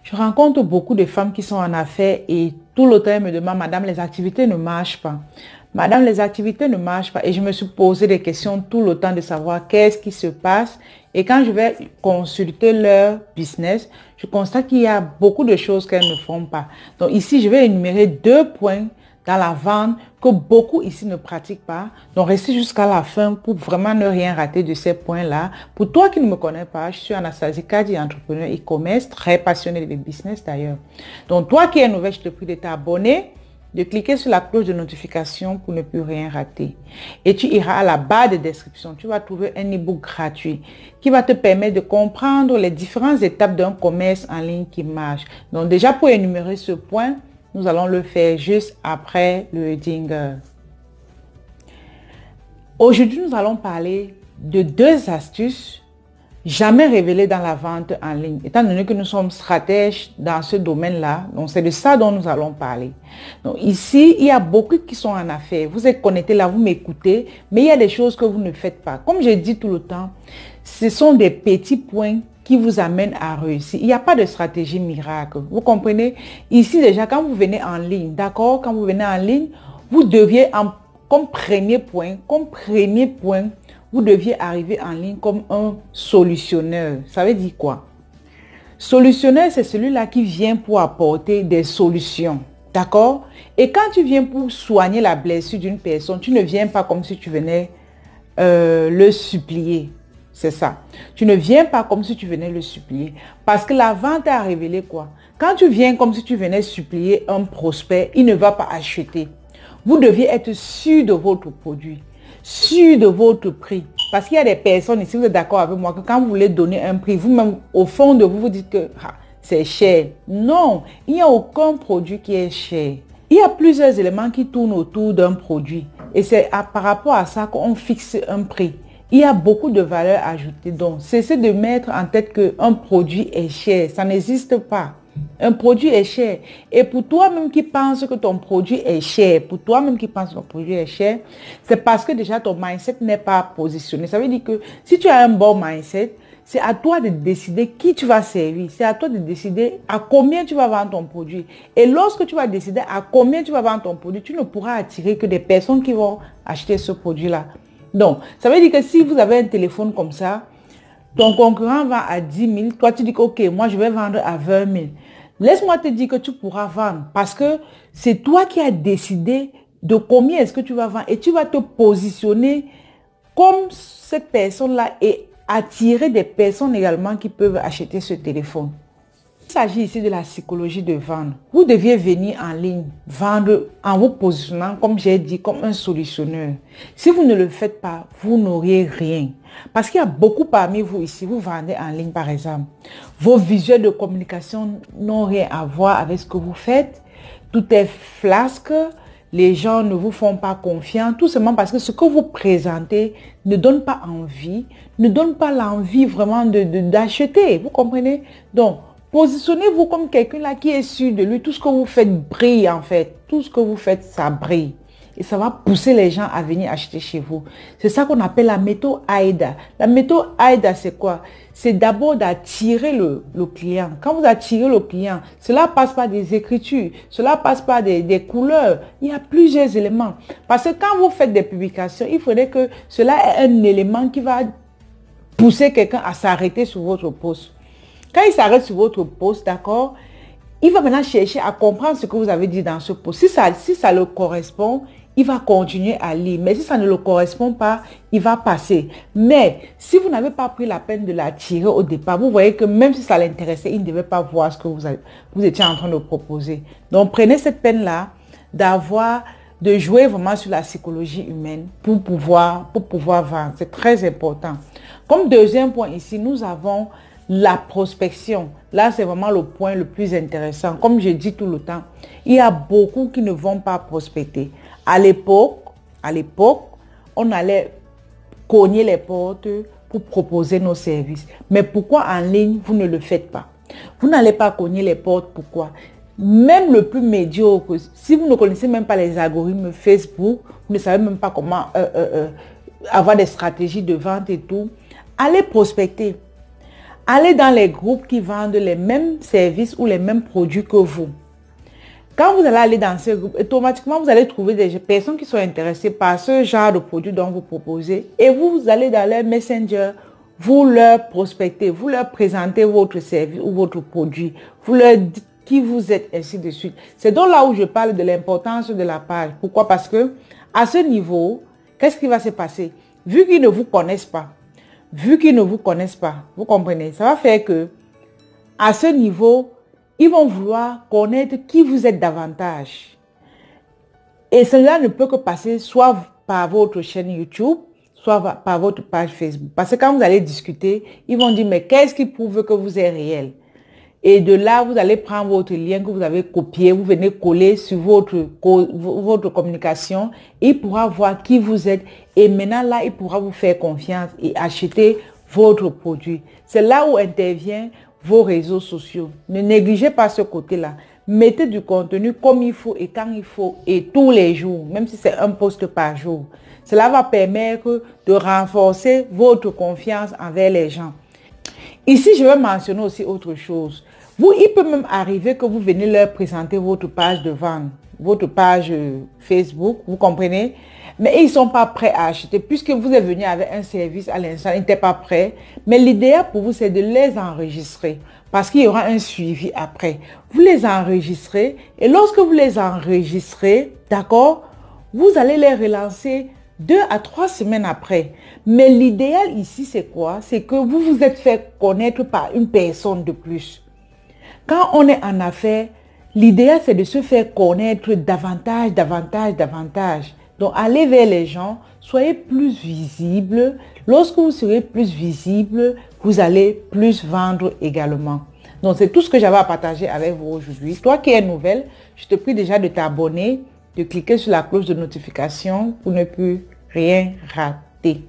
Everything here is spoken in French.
Je rencontre beaucoup de femmes qui sont en affaires et tout le temps elles me demandent, Madame, les activités ne marchent pas. Madame, les activités ne marchent pas. Et je me suis posé des questions tout le temps de savoir qu'est-ce qui se passe. Et quand je vais consulter leur business, je constate qu'il y a beaucoup de choses qu'elles ne font pas. Donc ici, je vais énumérer 2 points dans la vente que beaucoup ici ne pratiquent pas. Donc, restez jusqu'à la fin pour vraiment ne rien rater de ces points-là. Pour toi qui ne me connais pas, je suis Anastasie Kadi, entrepreneur e-commerce, très passionnée de business d'ailleurs. Donc, toi qui es nouvelle, je te prie de t'abonner, de cliquer sur la cloche de notification pour ne plus rien rater. Et tu iras à la barre de description. Tu vas trouver un e-book gratuit qui va te permettre de comprendre les différentes étapes d'un commerce en ligne qui marche. Donc, déjà pour énumérer ce point, nous allons le faire juste après le jingle. Aujourd'hui, nous allons parler de 2 astuces jamais révélées dans la vente en ligne. Étant donné que nous sommes stratèges dans ce domaine-là, donc c'est de ça dont nous allons parler. Donc ici, il y a beaucoup qui sont en affaires. Vous êtes connectés là, vous m'écoutez, mais il y a des choses que vous ne faites pas. Comme je dis tout le temps, ce sont des petits points qui vous amène à réussir. Il n'y a pas de stratégie miracle. Vous comprenez? Ici, déjà, quand vous venez en ligne, d'accord? Quand vous venez en ligne, vous deviez, comme premier point, vous deviez arriver en ligne comme un solutionneur. Ça veut dire quoi? Solutionneur, c'est celui-là qui vient pour apporter des solutions. D'accord? Et quand tu viens pour soigner la blessure d'une personne, tu ne viens pas comme si tu venais le supplier. C'est ça. Tu ne viens pas comme si tu venais le supplier. Parce que la vente a révélé quoi? Quand tu viens comme si tu venais supplier un prospect, il ne va pas acheter. Vous deviez être sûr de votre produit, sûr de votre prix. Parce qu'il y a des personnes, ici vous êtes d'accord avec moi, que quand vous voulez donner un prix, vous-même, au fond de vous, vous dites que c'est cher. Non, il n'y a aucun produit qui est cher. Il y a plusieurs éléments qui tournent autour d'un produit. Et c'est par rapport à ça qu'on fixe un prix. Il y a beaucoup de valeur ajoutée. Donc, cessez de mettre en tête qu'un produit est cher. Ça n'existe pas. Un produit est cher. Et pour toi-même qui penses que ton produit est cher, c'est parce que déjà ton mindset n'est pas positionné. Ça veut dire que si tu as un bon mindset, c'est à toi de décider qui tu vas servir. C'est à toi de décider à combien tu vas vendre ton produit. Et lorsque tu vas décider à combien tu vas vendre ton produit, tu ne pourras attirer que des personnes qui vont acheter ce produit-là. Donc, ça veut dire que si vous avez un téléphone comme ça, ton concurrent vend à 10 000, toi tu dis que ok, moi je vais vendre à 20 000. Laisse-moi te dire que tu pourras vendre parce que c'est toi qui as décidé de combien est-ce que tu vas vendre et tu vas te positionner comme cette personne-là et attirer des personnes également qui peuvent acheter ce téléphone. Il s'agit ici de la psychologie de vendre. Vous deviez venir en ligne, vendre en vous positionnant, comme j'ai dit, comme un solutionneur. Si vous ne le faites pas, vous n'auriez rien. Parce qu'il y a beaucoup parmi vous ici, vous vendez en ligne par exemple. Vos visuels de communication n'ont rien à voir avec ce que vous faites. Tout est flasque. Les gens ne vous font pas confiance, tout simplement parce que ce que vous présentez ne donne pas envie, ne donne pas l'envie vraiment d'acheter. Vous comprenez? Donc, positionnez-vous comme quelqu'un là qui est sûr de lui. Tout ce que vous faites brille en fait. Tout ce que vous faites, ça brille. Et ça va pousser les gens à venir acheter chez vous. C'est ça qu'on appelle la méthode AIDA. La méthode AIDA, c'est quoi? C'est d'abord d'attirer le client. Quand vous attirez le client, cela passe par des écritures, cela passe par des couleurs. Il y a plusieurs éléments. Parce que quand vous faites des publications, il faudrait que cela ait un élément qui va pousser quelqu'un à s'arrêter sur votre post. Quand il s'arrête sur votre post, d'accord, il va maintenant chercher à comprendre ce que vous avez dit dans ce post. Si ça le correspond, il va continuer à lire. Mais si ça ne le correspond pas, il va passer. Mais si vous n'avez pas pris la peine de l'attirer au départ, vous voyez que même si ça l'intéressait, il ne devait pas voir ce que vous étiez en train de proposer. Donc, prenez cette peine-là de jouer vraiment sur la psychologie humaine pour pouvoir vendre. C'est très important. Comme deuxième point ici, nous avons la prospection. Là, c'est vraiment le point le plus intéressant. Comme je dis tout le temps, il y a beaucoup qui ne vont pas prospecter. À l'époque, on allait cogner les portes pour proposer nos services. Mais pourquoi en ligne, vous ne le faites pas? Vous n'allez pas cogner les portes. Pourquoi? Même le plus médiocre, si vous ne connaissez même pas les algorithmes Facebook, vous ne savez même pas comment avoir des stratégies de vente et tout, allez prospecter. allez dans les groupes qui vendent les mêmes services ou les mêmes produits que vous. Quand vous allez aller dans ce groupe, automatiquement, vous allez trouver des personnes qui sont intéressées par ce genre de produit dont vous proposez et vous allez dans leur Messenger, vous leur prospectez, vous leur présentez votre service ou votre produit, vous leur dites qui vous êtes, ainsi de suite. C'est donc là où je parle de l'importance de la page. Pourquoi? Parce que à ce niveau, qu'est-ce qui va se passer? Vu qu'ils ne vous connaissent pas, vous comprenez, ça va faire que à ce niveau, ils vont vouloir connaître qui vous êtes davantage. Et cela ne peut que passer soit par votre chaîne YouTube, soit par votre page Facebook. Parce que quand vous allez discuter, ils vont dire, mais qu'est-ce qui prouve que vous êtes réel? Et de là, vous allez prendre votre lien que vous avez copié, vous venez coller sur votre communication. Il pourra voir qui vous êtes. Et maintenant, là, il pourra vous faire confiance et acheter votre produit. C'est là où intervient vos réseaux sociaux. Ne négligez pas ce côté-là. Mettez du contenu comme il faut et quand il faut et tous les jours, même si c'est un post par jour. Cela va permettre de renforcer votre confiance envers les gens. Ici, je vais mentionner aussi autre chose. Il peut même arriver que vous venez leur présenter votre page de vente, votre page Facebook, vous comprenez? Mais ils ne sont pas prêts à acheter puisque vous êtes venu avec un service à l'instant, ils n'étaient pas prêts. Mais l'idéal pour vous, c'est de les enregistrer parce qu'il y aura un suivi après. Vous les enregistrez et lorsque vous les enregistrez, d'accord, vous allez les relancer 2 à 3 semaines après. Mais l'idéal ici, c'est quoi? C'est que vous vous êtes fait connaître par une personne de plus. Quand on est en affaires, l'idéal, c'est de se faire connaître davantage. Donc, allez vers les gens, soyez plus visible. Lorsque vous serez plus visible, vous allez plus vendre également. Donc, c'est tout ce que j'avais à partager avec vous aujourd'hui. Toi qui es nouvelle, je te prie déjà de t'abonner, de cliquer sur la cloche de notification pour ne plus rien rater.